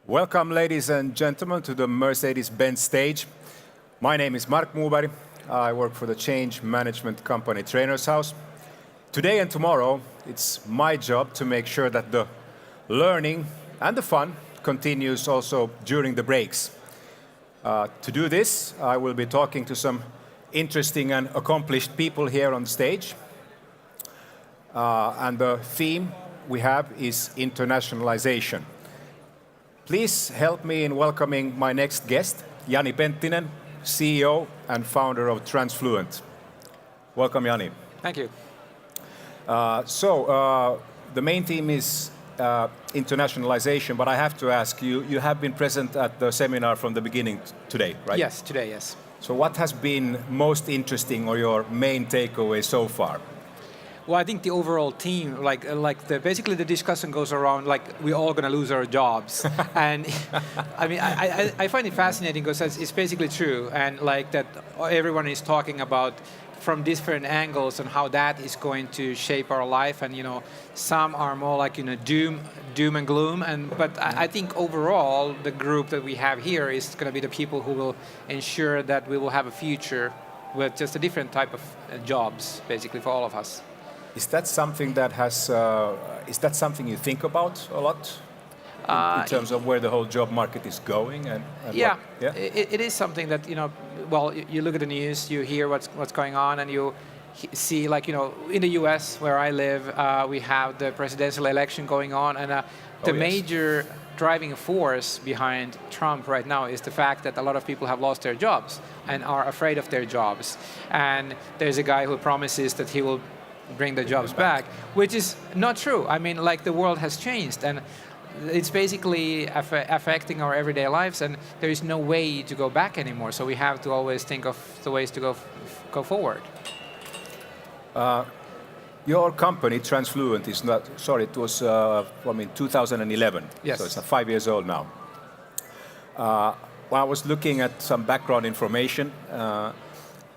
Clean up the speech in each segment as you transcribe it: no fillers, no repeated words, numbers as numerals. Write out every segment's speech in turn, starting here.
Welcome, ladies and gentlemen, to the Mercedes-Benz stage. My name is Mark Muberg. I work for the change management company Trainers House. Today and tomorrow, it's my job to make sure that the learning and the fun continues also during the breaks. To do this, I will be talking to some interesting and accomplished people here on stage. And the theme we have is internationalization. Please help me in welcoming my next guest, Jani Penttinen, CEO and founder of Transfluent. Welcome, Jani. Thank you. The main theme is internationalization, but I have to ask you, you have been present at the seminar from the beginning today, right? Yes, today, yes. So what has been most interesting or your main takeaway so far? Well, I think the overall theme, basically the discussion goes around like we're all going to lose our jobs, and I mean I find it fascinating because it's basically true, and like that everyone is talking about from different angles and how that is going to shape our life, and some are more like doom and gloom, but I think overall the group that we have here is going to be the people who will ensure that we will have a future with just a different type of jobs, basically for all of us. Is that something that is that something you think about a lot in terms of where the whole job market is going? Yeah, it is something that, well, you look at the news, you hear what's going on, and you see, like, in the US where I live, we have the presidential election going on, and the major driving force behind Trump right now is the fact that a lot of people have lost their jobs and are afraid of their jobs. And there's a guy who promises that he will bring the jobs back, which is not true. I mean, like, the world has changed, and it's basically affecting our everyday lives, and there is no way to go back anymore. So we have to always think of the ways to go forward. Your company, Transfluent, is not, sorry, it was from in 2011. Yes. So it's 5 years old now. While I was looking at some background information,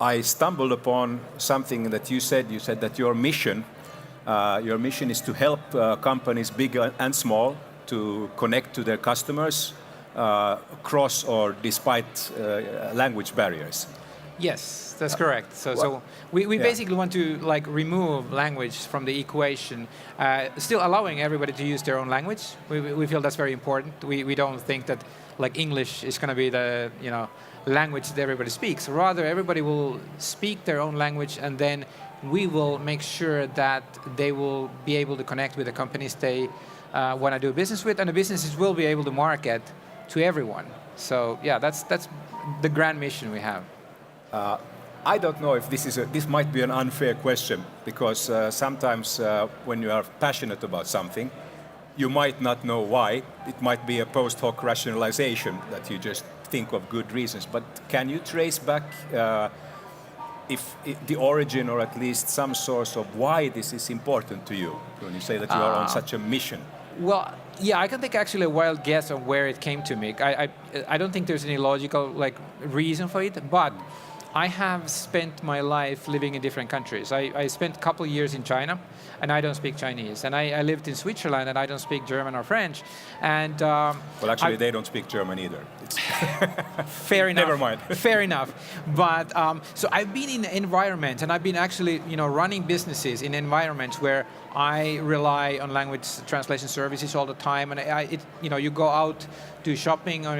I stumbled upon something that you said. You said that your mission is to help companies, big and small, to connect to their customers across or despite language barriers. Yes, that's correct. So we basically want to remove language from the equation, still allowing everybody to use their own language. We feel that's very important. We don't think that English is going to be the language that everybody speaks. Rather, everybody will speak their own language, and then we will make sure that they will be able to connect with the companies they want to do business with, and the businesses will be able to market to everyone. So yeah, that's the grand mission we have. I don't know if this might be an unfair question, because sometimes when you are passionate about something, you might not know why. It might be a post hoc rationalization that you just think of good reasons. But can you trace back if the origin, or at least some source of why this is important to you when you say that you are on such a mission? Well, yeah, I can take actually a wild guess on where it came to me. I don't think there's any logical reason for it, but I have spent my life living in different countries. I spent a couple of years in China, and I don't speak Chinese. And I lived in Switzerland, and I don't speak German or French. And well, actually, they don't speak German either. Fair enough. Never mind. Fair enough. But so I've been in environments, and I've been actually running businesses in environments where I rely on language translation services all the time. And you go out to shopping, or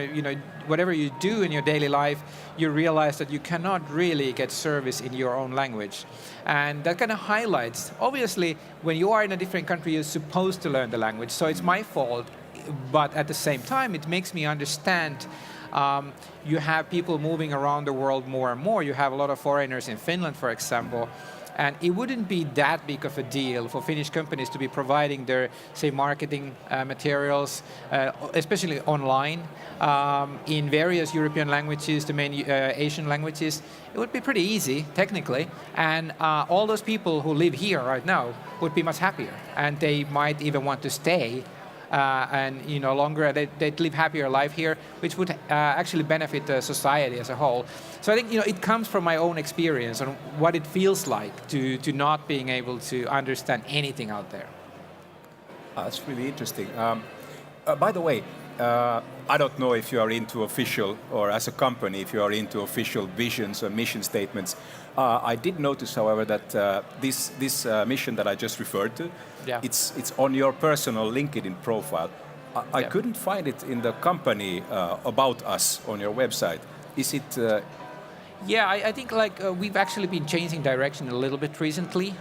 whatever you do in your daily life, you realize that you cannot really get service in your own language. And that kind of highlights, obviously, when you are in a different country, you're supposed to learn the language. So it's my fault, but at the same time, it makes me understand. You have people moving around the world more and more. You have a lot of foreigners in Finland, for example. And it wouldn't be that big of a deal for Finnish companies to be providing their, say, marketing materials, especially online, in various European languages, the main Asian languages. It would be pretty easy, technically. And all those people who live here right now would be much happier. And they might even want to stay and longer. They'd live happier life here, which would actually benefit the society as a whole. So I think it comes from my own experience on what it feels like to not being able to understand anything out there. That's really interesting. By the way, I don't know if you are into official, or as a company, if you are into official visions or mission statements. I did notice, however, that this mission that I just referred to, Yeah. it's on your personal LinkedIn profile. I Yeah. couldn't find it in the company about us on your website. Is it? Yeah, I think like we've actually been changing direction a little bit recently.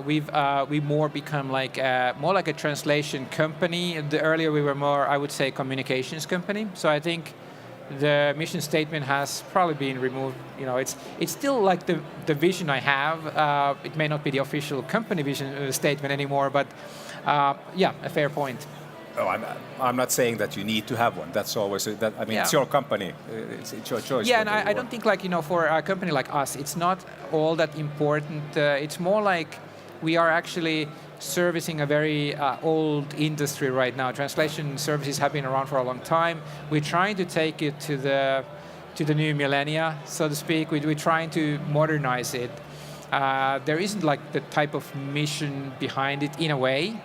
We've more become like more like a translation company. Earlier we were more, I would say, communications company. So I think the mission statement has probably been removed. You know, it's still like the vision I have. It may not be the official company vision statement anymore, but yeah, a fair point. Oh, I'm not saying that you need to have one. That's always that. I mean, Yeah. it's your company. It's your choice. Yeah, and whether you I don't think like, you know, for a company like us, it's not all that important. It's more like we are actually servicing a very old industry right now. Translation services have been around for a long time. We're trying to take it to the new millennia, so to speak. We're trying to modernize it. There isn't like the type of mission behind it in a way.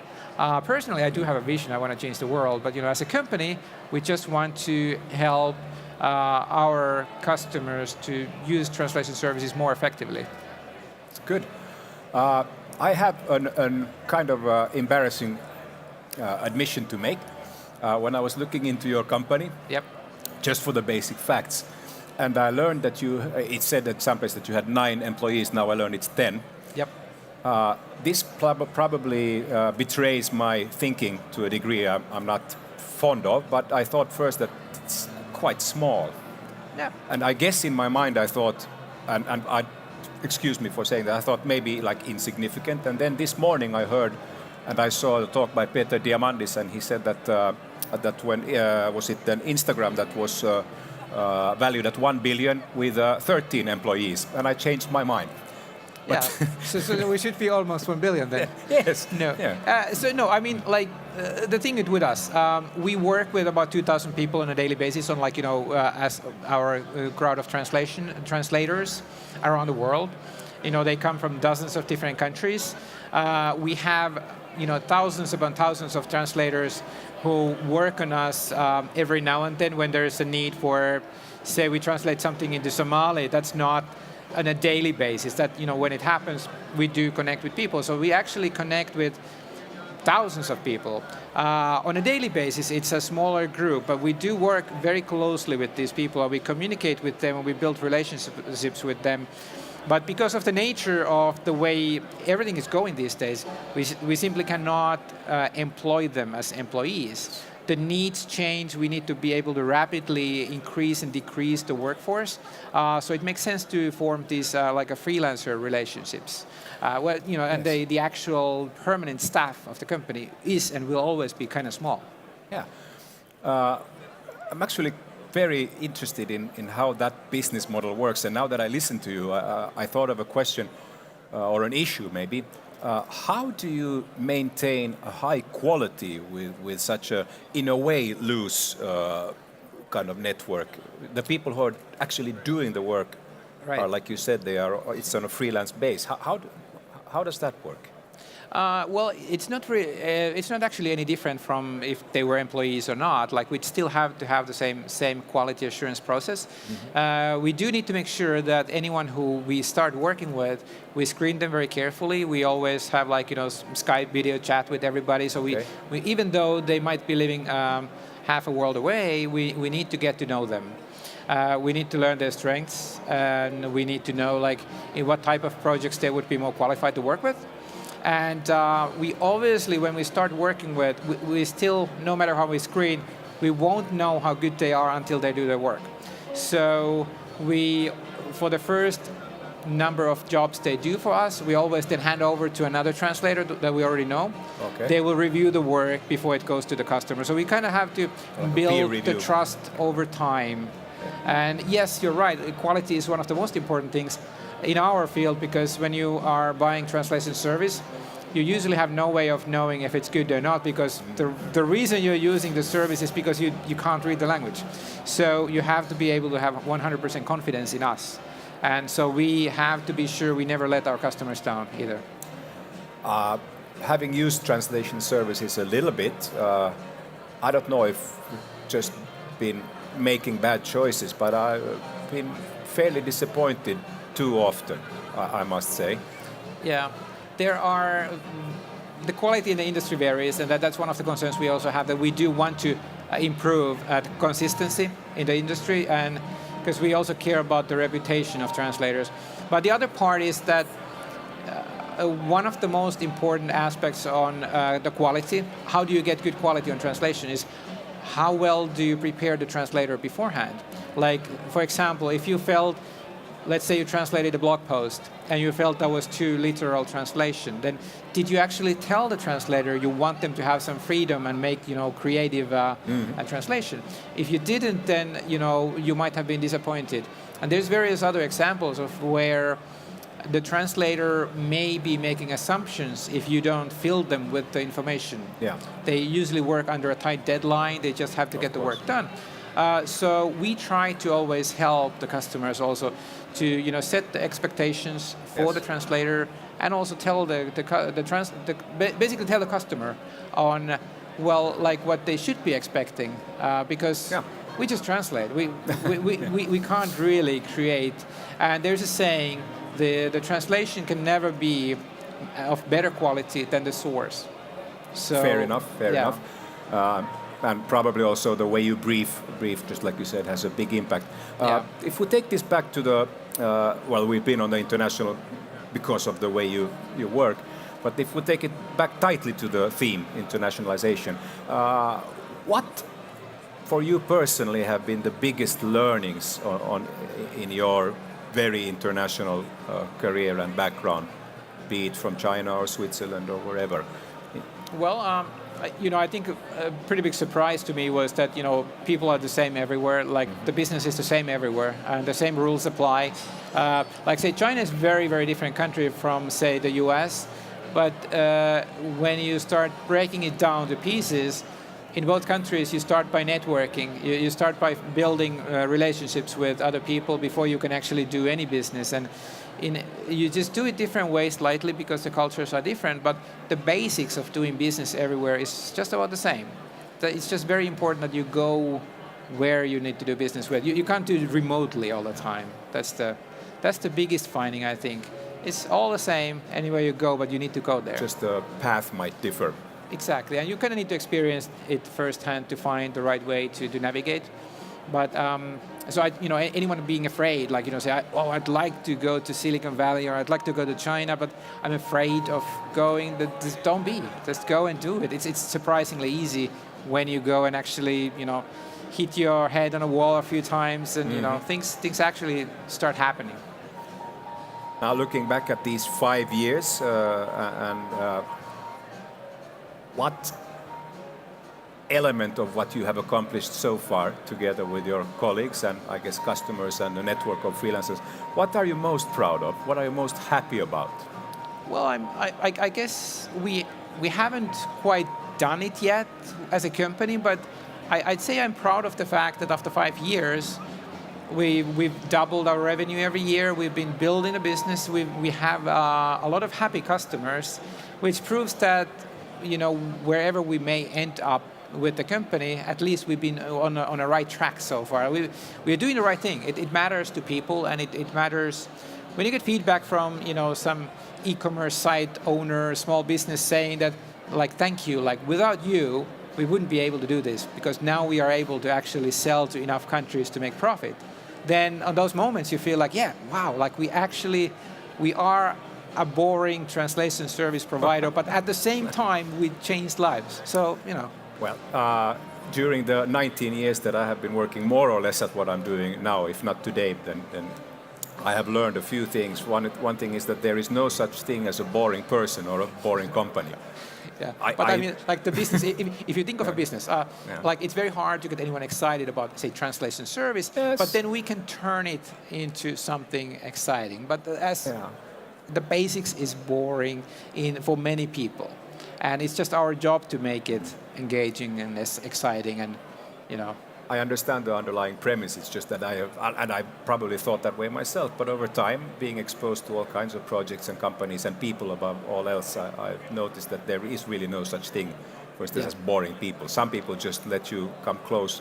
Personally, I do have a vision. I want to change the world, but you know, as a company, we just want to help our customers to use translation services more effectively. Good. I have an kind of embarrassing admission to make. When I was looking into your company, Yep. just for the basic facts, and I learned that it said at some place that you had 9 employees. Now I learned it's 10. Yep. This probably betrays my thinking to a degree I'm not fond of, but I thought first that it's quite small. Yeah. And I guess in my mind I thought, and I, excuse me for saying that, I thought maybe like insignificant. And then this morning I heard and I saw a talk by Peter Diamandis, and he said that when was it then Instagram that was valued at 1 billion with 13 employees, and I changed my mind. Yeah, so we should be almost 1 billion then. Yes. No. Yeah. So no, I mean, like the thing with us, we work with about 2,000 people on a daily basis on, like, you know, as our crowd of translators around the world. You know, they come from dozens of different countries. We have, you know, thousands upon thousands of translators who work on us every now and then when there is a need for, say, we translate something into Somali. That's not on a daily basis. That, you know, when it happens, we do connect with people. So we actually connect with thousands of people. On a daily basis, it's a smaller group, but we do work very closely with these people. We communicate with them, and we build relationships with them. But because of the nature of the way everything is going these days, we simply cannot employ them as employees. The needs change. We need to be able to rapidly increase and decrease the workforce. So it makes sense to form these like a freelancer relationships. Well, you know, and the actual permanent staff of the company is and will always be kind of small. Yeah. I'm actually very interested in how that business model works. And now that I listen to you, I thought of a question or an issue maybe. How do you maintain a high quality with such a, in a way, loose kind of network? The people who are actually doing the work are, like you said, it's on a freelance base. How does that work? Well, it's not actually any different from if they were employees or not. Like, we'd still have to have the same quality assurance process. Mm-hmm. We do need to make sure that anyone who we start working with, we screen them very carefully. We always have, like, you know, Skype video chat with everybody. So we even though they might be living half a world away, we need to get to know them. We need to learn their strengths, and we need to know, like, in what type of projects they would be more qualified to work with. And we obviously, when we start working with, we still, no matter how we screen, we won't know how good they are until they do their work. So we, for the first number of jobs they do for us, we always then hand over to another translator that we already know. Okay. They will review the work before it goes to the customer. So we kind of have to build the trust over time. And yes, you're right, quality is one of the most important things in our field, because when you are buying translation service, you usually have no way of knowing if it's good or not, because the reason you're using the service is because you can't read the language. So you have to be able to have 100% confidence in us. And so we have to be sure we never let our customers down either. Having used translation services a little bit, I don't know if just been making bad choices, but I've been fairly disappointed too often, I must say. Yeah, there are. The quality in the industry varies, and that's one of the concerns we also have, that we do want to improve at consistency in the industry, and because we also care about the reputation of translators. But the other part is that one of the most important aspects on the quality, how do you get good quality on translation, is how well do you prepare the translator beforehand? Like, for example, if you felt, let's say you translated a blog post and you felt that was too literal translation, then did you actually tell the translator you want them to have some freedom and make, creative translation? If you didn't, then, you might have been disappointed. And there's various other examples of where the translator may be making assumptions if you don't fill them with the information. Yeah. They usually work under a tight deadline. They just have to get the work done. So we try to always help the customers also to set the expectations for the translator, and also tell basically tell the customer on what they should be expecting, because we just translate. We can't really create. And there's a saying: the translation can never be of better quality than the source. So fair enough. And probably also the way you brief, just like you said, has a big impact. If we take this back to the, we've been on the international because of the way you work, but if we take it back tightly to the theme, internationalization, what, for you personally, have been the biggest learnings in your very international career and background, be it from China or Switzerland or wherever? Well, I think a pretty big surprise to me was that, people are the same everywhere. Like, the business is the same everywhere, and the same rules apply. Say, China is a very, very different country from, say, the US. But when you start breaking it down to pieces, in both countries, you start by networking. You start by building relationships with other people before you can actually do any business. And you just do it different ways slightly because the cultures are different, but the basics of doing business everywhere is just about the same. It's just very important that you go where you need to do business with. You can't do it remotely all the time. That's the biggest finding, I think. It's all the same anywhere you go, but you need to go there. Just the path might differ. Exactly, and you kind of need to experience it firsthand to find the right way to navigate. But anyone being afraid, say, I'd like to go to Silicon Valley, or I'd like to go to China, but I'm afraid of going. Just don't be. Just go and do it. It's surprisingly easy when you go and actually, hit your head on a wall a few times, and things actually start happening. Now, looking back at these 5 years, what element of what you have accomplished so far together with your colleagues and, I guess, customers and the network of freelancers, what are you most proud of? What are you most happy about? Well, I guess we haven't quite done it yet as a company, but I'd say I'm proud of the fact that after 5 years, we've doubled our revenue every year. We've been building a business. We have a lot of happy customers, which proves that, wherever we may end up with the company, at least we've been on a right track so far. We're doing the right thing. It matters to people, and it matters when you get feedback from, some e-commerce site owner, small business saying that, thank you, without you, we wouldn't be able to do this, because now we are able to actually sell to enough countries to make profit. Then on those moments you feel we are a boring translation service provider, but at the same time we changed lives. So, Well, during the 19 years that I have been working more or less at what I'm doing now, if not today, then I have learned a few things. One thing is that there is no such thing as a boring person or a boring company. Yeah, I mean, the business, if you think of a business, it's very hard to get anyone excited about, say, translation service, but then we can turn it into something exciting. But the basics is boring for many people. And it's just our job to make it engaging and exciting, and, I understand the underlying premise. It's just that I probably thought that way myself, but over time, being exposed to all kinds of projects and companies and people above all else, I've noticed that there is really no such thing for instance, as boring people. Some people just let you come close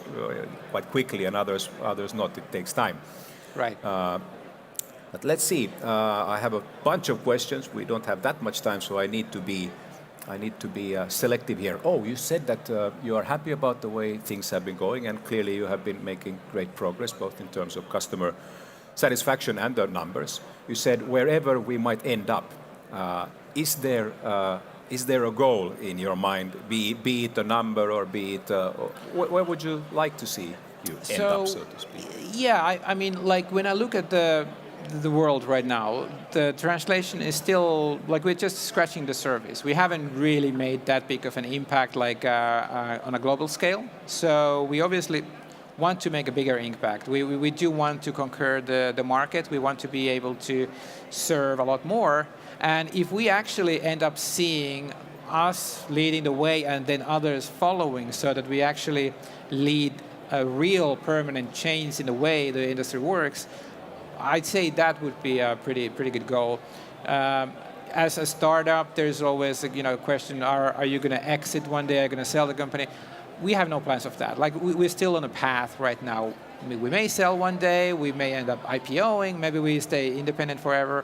quite quickly, and others not. It takes time. Right. But let's see. I have a bunch of questions. We don't have that much time, so I need to be selective here. Oh, you said that you are happy about the way things have been going, and clearly you have been making great progress, both in terms of customer satisfaction and the numbers. You said wherever we might end up, is there a goal in your mind, be it a number or be it, where would you like to see you end up, so to speak? Yeah, I mean, like when I look at the world right now, the translation is still, like we're just scratching the surface. We haven't really made that big of an impact like on a global scale. So we obviously want to make a bigger impact. We do want to conquer the market. We want to be able to serve a lot more. And if we actually end up seeing us leading the way and then others following, so that we actually lead a real permanent change in the way the industry works, I'd say that would be a pretty good goal. As a startup, there's always a question: Are you going to exit one day? Are you going to sell the company? We have no plans of that. Like we're still on a path right now. I mean, we may sell one day. We may end up IPOing. Maybe we stay independent forever.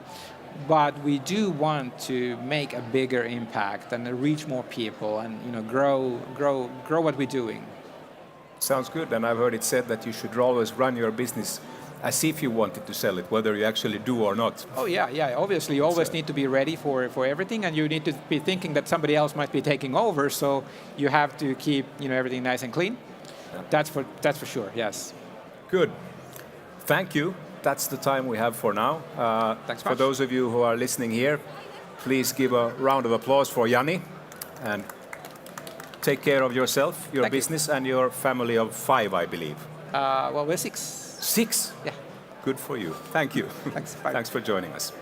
But we do want to make a bigger impact and reach more people and grow what we're doing. Sounds good. And I've heard it said that you should always run your business as if you wanted to sell it, whether you actually do or not. Oh yeah. Obviously, you always need to be ready for everything, and you need to be thinking that somebody else might be taking over. So you have to keep everything nice and clean. Yeah. That's for sure. Yes. Good. Thank you. That's the time we have for now. Thanks for much. those of you who are listening here, please give a round of applause for Jani, and take care of yourself, your business, and your family of 5, I believe. Well, we're 6. 6? Yeah. Good for you. Thank you. Thanks. Bye. Thanks for joining us.